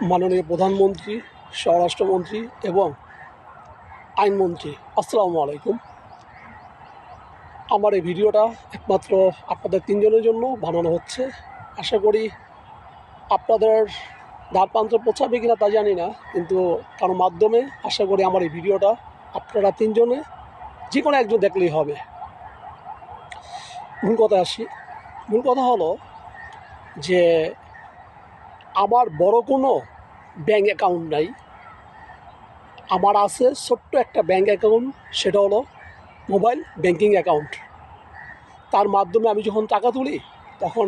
মাননীয় প্রধানমন্ত্রী, স্বরাষ্ট্রমন্ত্রী এবং আইনমন্ত্রী, আসসালামু আলাইকুম। আমার এই ভিডিওটা একমাত্র আপনাদের তিনজনের জন্য বানানো হচ্ছে। আশা করি আপনাদের দ্বারপ্রান্তে পৌঁছাবে কিনা তা জানি না, কিন্তু কারো মাধ্যমে আশা করি আমার এই ভিডিওটা আপনারা তিনজনে যে কোনো একজন দেখলেই হবে। মূল কথা আসি। মূল কথা হলো যে আমার বড় কোনো ব্যাঙ্ক অ্যাকাউন্ট নাই। আমার আছে ছোট্ট একটা ব্যাঙ্ক অ্যাকাউন্ট, সেটা হলো মোবাইল ব্যাঙ্কিং অ্যাকাউন্ট। তার মাধ্যমে আমি যখন টাকা তুলি তখন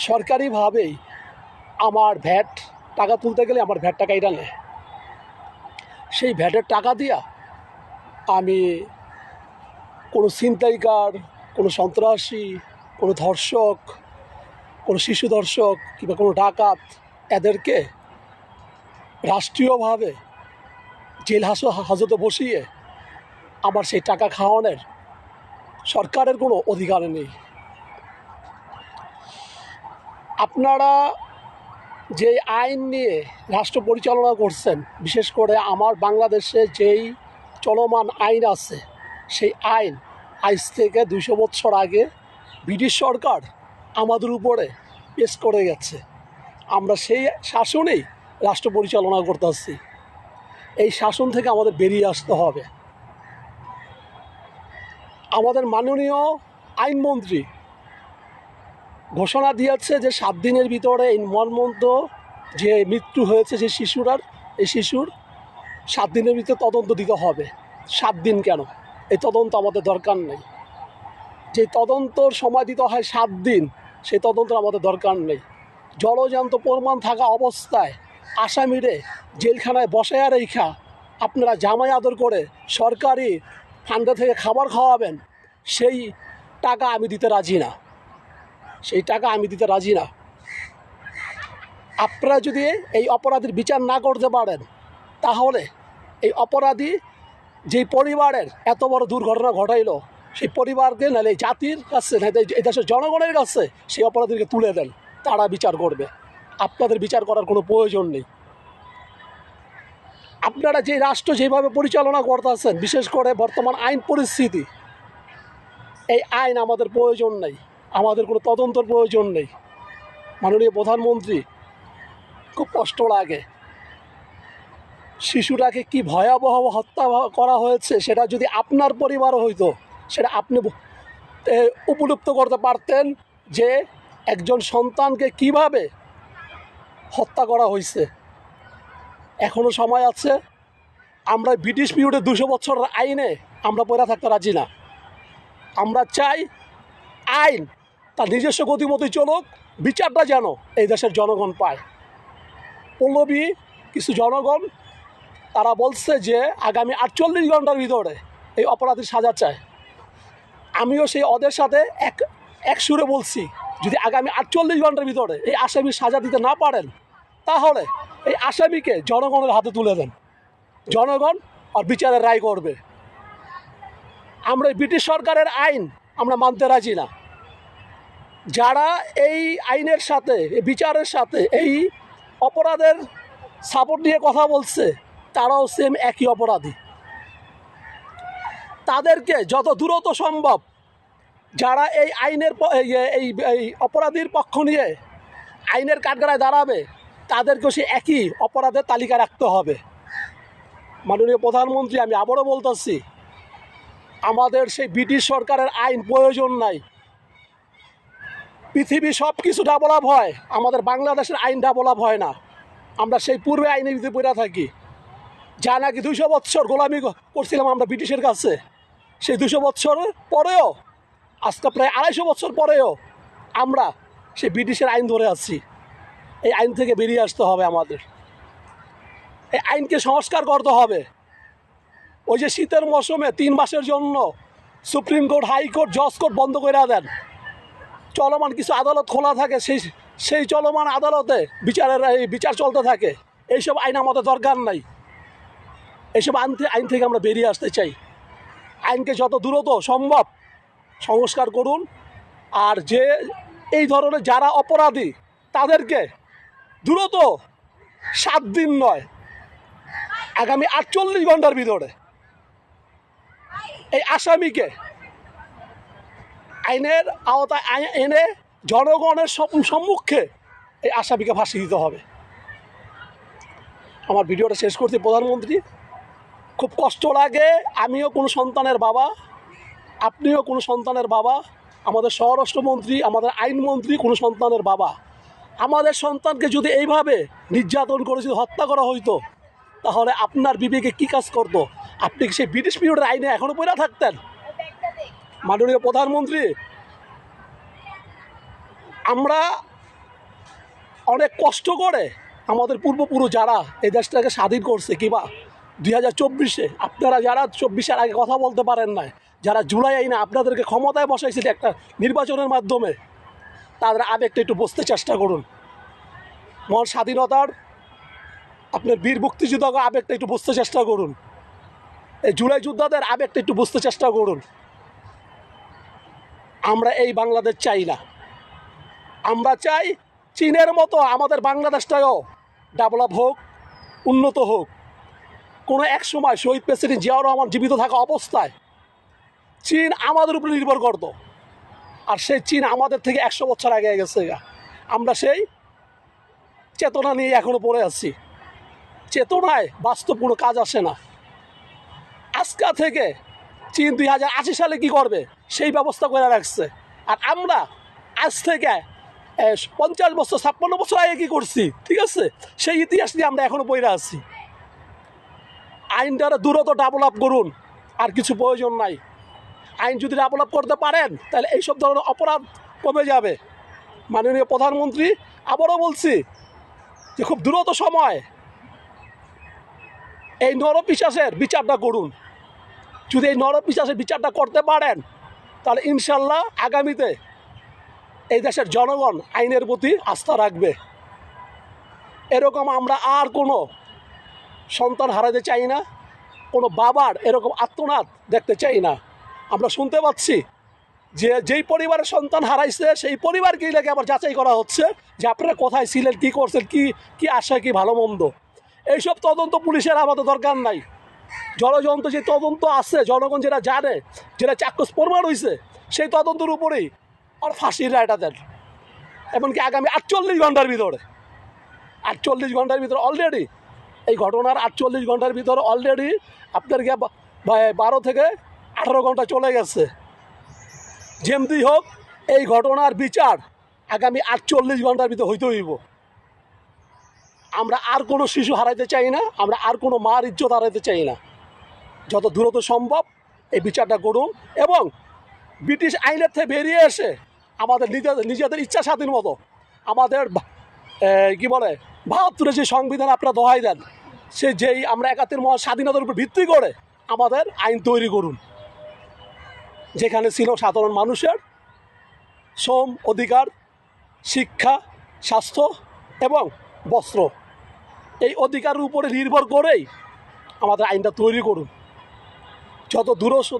সরকারিভাবেই আমার ভ্যাট, টাকা তুলতে গেলে আমার ভ্যাট টাকা এটা নেয়। সেই ভ্যাটের টাকা দিয়া আমি কোনো ছিনতাইকার, কোনো সন্ত্রাসী, কোনো ধর্ষক, কোনো শিশু ধর্ষক কিংবা কোনো ডাকাত, এদেরকে রাষ্ট্রীয়ভাবে জেল হাজতে বসিয়ে আমার সেই টাকা খাওয়ানোর সরকারের কোনো অধিকার নেই। আপনারা যে আইন নিয়ে রাষ্ট্র পরিচালনা করছেন, বিশেষ করে আমার বাংলাদেশে যেই চলমান আইন আছে, সেই আইন আজ থেকে 200 বছর আগে ব্রিটিশ সরকার আমাদের উপরে পেশ করে গেছে। আমরা সেই শাসনেই রাষ্ট্র পরিচালনা করতেছি। এই শাসন থেকে আমাদের বেরিয়ে আসতে হবে। আমাদের মাননীয় আইনমন্ত্রী ঘোষণা দিয়েছে যে 7 দিনের ভিতরে এই মর্মন্ত যে মৃত্যু হয়েছে যে এই শিশুর 7 দিনের ভিতরে তদন্ত দিতে হবে। 7 দিন কেন? এই তদন্ত আমাদের দরকার নেই। যে তদন্তর সময় দিতে হয় 7 দিন, সেই তদন্ত আমাদের দরকার নেই। জলজান্ত প্রমাণ থাকা অবস্থায় আসামিরে জেলখানায় বসায়া রেখা আপনারা জামাই আদর করে সরকারি ফান্ডে থেকে খাবার খাওয়াবেন, সেই টাকা আমি দিতে রাজি না। সেই টাকা আমি দিতে রাজি না। আপনারা যদি এই অপরাধীর বিচার না করতে পারেন, তাহলে এই অপরাধী যেই পরিবারের এত বড় দুর্ঘটনা ঘটাইল, সেই পরিবারকে নাহলে এই জাতির কাছে, নাহলে এই দেশের জনগণের কাছে সেই অপরাধীকে তুলে দেন, তারা বিচার করবে। আপনাদের বিচার করার কোনো প্রয়োজন নেই। আপনারা যে রাষ্ট্র যেভাবে পরিচালনা করতেছেন, বিশেষ করে বর্তমান আইন পরিস্থিতি, এই আইন আমাদের প্রয়োজন নেই। আমাদের কোনো তদন্তর প্রয়োজন নেই। মাননীয় প্রধানমন্ত্রী, খুব কষ্ট লাগে। শিশুটাকে কি ভয়াবহ হত্যা করা হয়েছে, সেটা যদি আপনার পরিবারও হইতো, সেটা আপনি উপলব্ধি করতে পারতেন যে একজন সন্তানকে কিভাবে হত্যা করা হয়েছে। এখনও সময় আছে। আমরা ব্রিটিশ পিরিয়ডে 200 বছরের আইনে আমরা পড়ে থাকতে রাজি না। আমরা চাই আইন তার নিজস্ব গতিমতি চলুক, বিচারটা যেন এই দেশের জনগণ পায়। পল্লবী কিছু জনগণ তারা বলছে যে আগামী 48 ঘন্টার ভিতরে এই অপরাধীর সাজা চায়। আমিও সেই ওদের সাথে এক সুরে বলছি, যদি আগামী 48 ঘন্টার ভিতরে এই আসামির সাজা দিতে না পারেন, তাহলে এই আসামিকে জনগণের হাতে তুলে দেন। জনগণ আর বিচারের রায় করবে। আমরা ব্রিটিশ সরকারের আইন আমরা মানতে রাজি না। যারা এই আইনের সাথে, এই বিচারের সাথে, এই অপরাধের সাপোর্ট নিয়ে কথা বলছে, তারাও সেম একই অপরাধী। তাদেরকে যত দ্রুত সম্ভব, যারা এই আইনের এই অপরাধীর পক্ষ নিয়ে আইনের কাঠগড়ায় দাঁড়াবে, তাদেরকেও সে একই অপরাধের তালিকা রাখতে হবে। মাননীয় প্রধানমন্ত্রী, আমি আবারও বলতেছি, আমাদের সেই ব্রিটিশ সরকারের আইন প্রয়োজন নাই। পৃথিবী সব কিছু ডেভেলপ হয়, আমাদের বাংলাদেশের আইন ডেভেলপ হয় না। আমরা সেই পূর্বে আইনের ভিতরে পড়ে থাকি। যা নাকি 200 বছর গোলামি করছিলাম আমরা ব্রিটিশের কাছে, সেই 200 বছরের পরেও, আজকে প্রায় 250 বছর পরেও আমরা সেই ব্রিটিশের আইন ধরে আছি। এই আইন থেকে বেরিয়ে আসতে হবে আমাদের। এই আইনকে সংস্কার করতে হবে। ওই যে শীতের মৌসুমে 3 মাসের জন্য সুপ্রিম কোর্ট, হাইকোর্ট, জজ কোর্ট বন্ধ করে দেন, চলমান কিছু আদালত খোলা থাকে, সেই চলমান আদালতে বিচার চলতে থাকে। এইসব আইন আমাদের দরকার নাই। এইসব আইন থেকে আমরা বেরিয়ে আসতে চাই। আইনকে যত দ্রুত সম্ভব সংস্কার করুন। আর যে এই ধরনের যারা অপরাধী, তাদেরকে দ্রুত 7 দিন নয়, আগামী 48 ঘন্টার ভিতরে এই আসামিকে আইনের আওতায় এনে জনগণের সম্মুখে এই আসামিকে ফাঁসি দিতে হবে। আমার ভিডিওটা শেষ করছি। প্রধানমন্ত্রী, খুব কষ্ট লাগে, আমিও কোনো সন্তানের বাবা, আপনিও কোনো সন্তানের বাবা, আমাদের স্বরাষ্ট্রমন্ত্রী, আমাদের আইনমন্ত্রী কোনো সন্তানের বাবা। আমাদের সন্তানকে যদি এইভাবে নির্যাতন করে যদি হত্যা করা হইতো, তাহলে আপনার বিবেকে কী কাজ করতো? আপনি কি সেই ব্রিটিশ পিরিয়ডের আইনে এখনও পড়ে থাকতেন? মাননীয় প্রধানমন্ত্রী, আমরা অনেক কষ্ট করে আমাদের পূর্বপুরুষ যারা এই দেশটাকে স্বাধীন করছে, কিংবা 2024-এ আপনারা যারা 24-এর আগে কথা বলতে পারেন না, যারা জুলাই আইনে আপনাদেরকে ক্ষমতায় বসাইছিল একটা নির্বাচনের মাধ্যমে, তাদের আবেগটা একটু বুঝতে চেষ্টা করুন। মহান স্বাধীনতার আপনার বীর মুক্তিযোদ্ধাকে আবেগটা একটু বুঝতে চেষ্টা করুন। এই জুলাই যোদ্ধাদের আবেগটা একটু বুঝতে চেষ্টা করুন। আমরা এই বাংলাদেশ চাই না। আমরা চাই চীনের মতো আমাদের বাংলাদেশটাও ডেভেলপ হোক, উন্নত হোক। কোনো এক সময় শহীদ প্রেসিডেন্ট জিয়াউর রহমান জীবিত থাকা অবস্থায় চীন আমাদের উপরে নির্ভর করত, আর সেই চীন আমাদের থেকে 100 বছর আগে গেছে। আমরা সেই চেতনা নিয়ে এখনও পড়ে আছি। চেতনায় বাস্তব কোনো কাজ আসে না। আজকা থেকে চীন 2080 সালে কি করবে সেই ব্যবস্থা করে রাখছে, আর আমরা আজ থেকে 50 বছর 56 বছর আগে কী করছি, ঠিক আছে, সেই ইতিহাস নিয়ে আমরা এখনও পড়ে আছি। আইনটারা দ্রুত ডেভেলপ করুন, আর কিছু প্রয়োজন নাই। আইন যদি ডেভেলপ করতে পারেন তাহলে এইসব ধরনের অপরাধ কমে যাবে। মাননীয় প্রধানমন্ত্রী, আবারও বলছি যে খুব দ্রুত সময় এই নরপিশাচের বিচারটা করুন। যদি এই নরপিশাচের বিচারটা করতে পারেন তাহলে ইনশাল্লাহ আগামীতে এই দেশের জনগণ আইনের প্রতি আস্থা রাখবে। এরকম আমরা আর কোনো সন্তান হারাতে চাই না, কোনো বাবার এরকম আত্মনাদ দেখতে চাই না। আমরা শুনতে পাচ্ছি যে যেই পরিবারের সন্তান হারাইছে সেই পরিবারকেই লেগে আবার যাচাই করা হচ্ছে যে আপনারা কোথায় ছিলেন, কী করছেন, কি আশা, কি ভালো মন্দ। এইসব তদন্ত পুলিশের আমাদের দরকার নাই। ষড়যন্ত্র যে তদন্ত আছে, জনগণ যেটা জানে, যেটা চাক্ষুষ প্রমাণ হয়েছে, সেই তদন্তের উপরেই আর ফাঁসির রায়টা দেন। এমনকি আগামী 48 ঘন্টার ভিতরে 48 ঘন্টার ভিতরে অলরেডি এই ঘটনার 48 ঘন্টার ভিতরে অলরেডি আপনার গিয়ে 12 থেকে 18 ঘন্টা চলে গেছে। যেমনি হোক এই ঘটনার বিচার আগামী 48 ঘন্টার ভিতরে হইতে হইব। আমরা আর কোনো শিশু হারাইতে চাই না, আমরা আর কোনো মার ইজ্জত হারাইতে চাই না। যত দ্রুত সম্ভব এই বিচারটা করুন, এবং ব্রিটিশ আইনের থেকে বেরিয়ে এসে আমাদের নিজেদের ইচ্ছা স্বাধীন মতো আমাদের কি বলে 72-এর যে সংবিধান আপনারা দোহাই দেন, সে যেই আমরা 71 মহা স্বাধীনতার উপর ভিত্তি করে আমাদের আইন তৈরি করুন, যেখানে ছিল সাধারণ মানুষের শ্রম অধিকার, শিক্ষা, স্বাস্থ্য এবং বস্ত্র। এই অধিকারের উপরে নির্ভর করেই আমাদের আইনটা তৈরি করুন। যত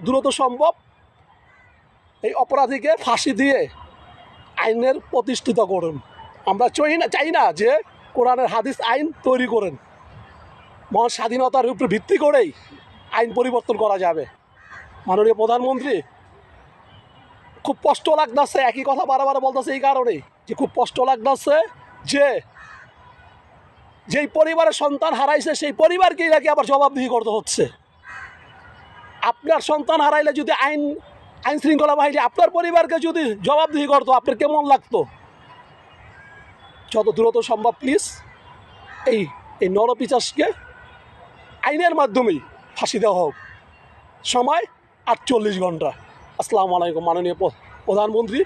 দ্রুত সম্ভব এই অপরাধীকে ফাঁসি দিয়ে আইনের প্রতিষ্ঠিত করুন। আমরা চাই না যে কোরআনের হাদিস আইন তৈরি করেন। মহান স্বাধীনতার উপর ভিত্তি করেই আইন পরিবর্তন করা যাবে। মাননীয় প্রধানমন্ত্রী, খুব কষ্ট লাগতেছে, একই কথা বারবার বলতেছে এই কারণেই যে খুব কষ্ট লাগতেছে যে যেই পরিবারের সন্তান হারাইছে সেই পরিবারকেই নাকি আবার জবাবদিহি করতে হচ্ছে। আপনার সন্তান হারাইলে যদি আইন শৃঙ্খলা বাহিনী আপনার পরিবারকে যদি জবাবদিহি করতো, আপনার কেমন লাগতো? যত দ্রুত সম্ভব প্লিজ এই নরপিশাচকে আইনের মাধ্যমেই ফাঁসি দেওয়া হোক। সময় 48 ঘন্টা। আসসালামু আলাইকুম। মাননীয় প্রধানমন্ত্রী,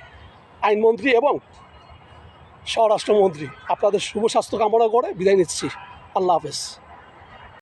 আইনমন্ত্রী এবং স্বরাষ্ট্রমন্ত্রী, আপনাদের শুভ স্বাস্থ্য কামনা করে বিদায় নিচ্ছি। আল্লাহ হাফেজ।